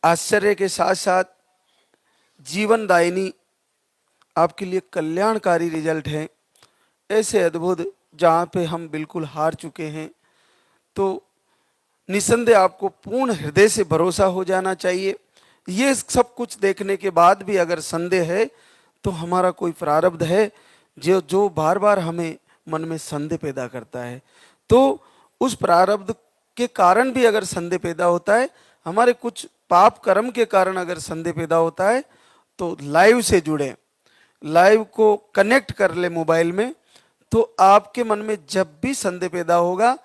आश्चर्य के साथ साथ जीवनदायिनी आपके लिए कल्याणकारी रिजल्ट है। ऐसे अद्भुत जहाँ पे हम बिल्कुल हार चुके हैं, तो निसंदेह आपको पूर्ण हृदय से भरोसा हो जाना चाहिए। ये सब कुछ देखने के बाद भी अगर संदेह है तो हमारा कोई प्रारब्ध है जो जो बार बार हमें मन में संदेह पैदा करता है। तो उस प्रारब्ध के कारण भी अगर संदेह पैदा होता है, हमारे कुछ पाप कर्म के कारण अगर संदेह पैदा होता है, तो लाइव से जुड़े, लाइव को कनेक्ट कर ले मोबाइल में, तो आपके मन में जब भी संदेह पैदा होगा,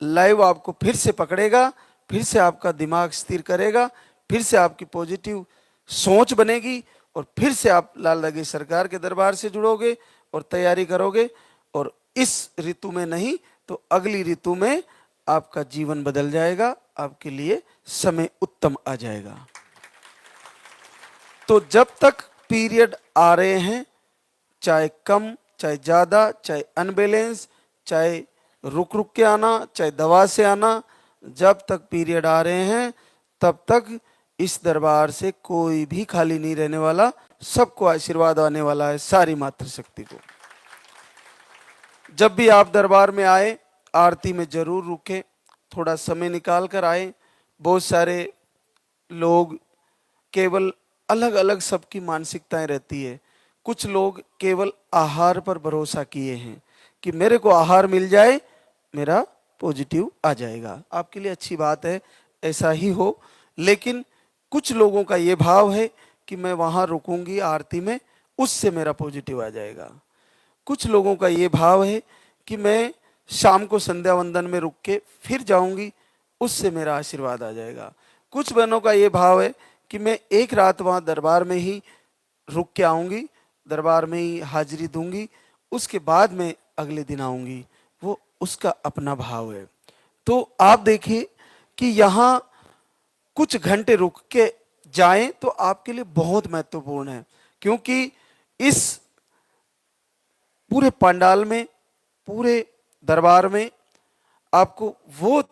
लाइव आपको फिर से पकड़ेगा, फिर से आपका दिमाग स्थिर करेगा, फिर से आपकी पॉजिटिव सोच बनेगी और फिर से आप लाल लगे सरकार के दरबार से जुड़ोगे और तैयारी करोगे। और इस ऋतु में नहीं तो अगली ऋतु में आपका जीवन बदल जाएगा, आपके लिए समय उत्तम आ जाएगा। तो जब तक पीरियड आ रहे हैं, चाहे कम चाहे ज़्यादा, चाहे अनबैलेंस, चाहे रुक रुक के आना, चाहे दवा से आना, जब तक पीरियड आ रहे हैं तब तक इस दरबार से कोई भी खाली नहीं रहने वाला, सबको आशीर्वाद आने वाला है, सारी मातृशक्ति को। जब भी आप दरबार में आए, आरती में जरूर रुके, थोड़ा समय निकाल कर आए। बहुत सारे लोग केवल अलग अलग सबकी मानसिकताएं रहती है। कुछ लोग केवल आहार पर भरोसा किए हैं कि मेरे को आहार मिल जाए, मेरा पॉजिटिव आ जाएगा। आपके लिए अच्छी बात है, ऐसा ही हो। लेकिन कुछ लोगों का ये भाव है कि मैं वहाँ रुकूंगी आरती में, उससे मेरा पॉजिटिव आ जाएगा। कुछ लोगों का ये भाव है कि मैं शाम को संध्या वंदन में रुक के फिर जाऊंगी, उससे मेरा आशीर्वाद आ जाएगा। कुछ बहनों का ये भाव है कि मैं एक रात वहाँ दरबार में ही रुक के आऊँगी, दरबार में ही हाजिरी दूंगी, उसके बाद मैं अगले दिन आऊँगी। वो उसका अपना भाव है। तो आप देखिए कि यहाँ कुछ घंटे रुक के जाएं तो आपके लिए बहुत महत्वपूर्ण है, क्योंकि इस पूरे पंडाल में, पूरे दरबार में आपको वो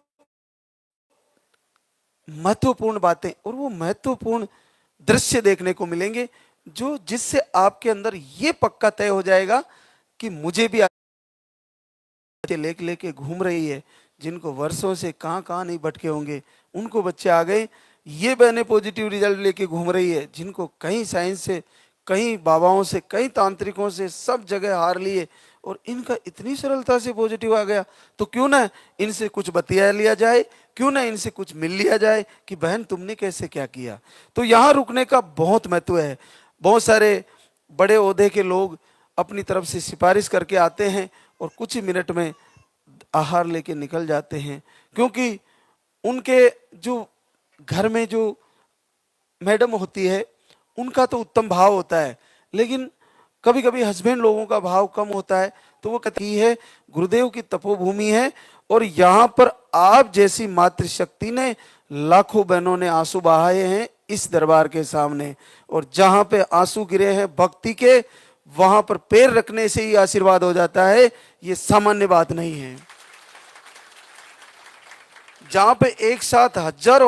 महत्वपूर्ण बातें और वो महत्वपूर्ण दृश्य देखने को मिलेंगे जो जिससे आपके अंदर ये पक्का तय हो जाएगा कि मुझे भी लेके घूम रही है, जिनको वर्षों से कहां नहीं भटके होंगे उनको बच्चे आ गए। ये बहने पॉजिटिव रिजल्ट लेके घूम रही है, जिनको कहीं साइंस से, कहीं बाबाओं से, कहीं तांत्रिकों से सब जगह हार लिए और इनका इतनी सरलता से पॉजिटिव आ गया। तो क्यों ना इनसे कुछ बतिया लिया जाए, क्यों ना इनसे कुछ मिल लिया जाए कि बहन तुमने कैसे क्या किया। तो यहाँ रुकने का बहुत महत्व है। बहुत सारे बड़े ओहदे के लोग अपनी तरफ से सिफारिश करके आते हैं और कुछ ही मिनट में आहार लेके निकल जाते हैं, क्योंकि उनके जो घर में जो मैडम होती है उनका तो उत्तम भाव होता है, लेकिन कभी कभी हस्बैंड लोगों का भाव कम होता है। तो वो कहती है गुरुदेव की तपोभूमि है और यहाँ पर आप जैसी मातृशक्ति ने लाखों बहनों ने आंसू बहाए हैं इस दरबार के सामने, और जहाँ पे आंसू गिरे हैं भक्ति के, वहां पर पैर रखने से ही आशीर्वाद हो जाता है। ये सामान्य बात नहीं है। जहां पे एक साथ हजारों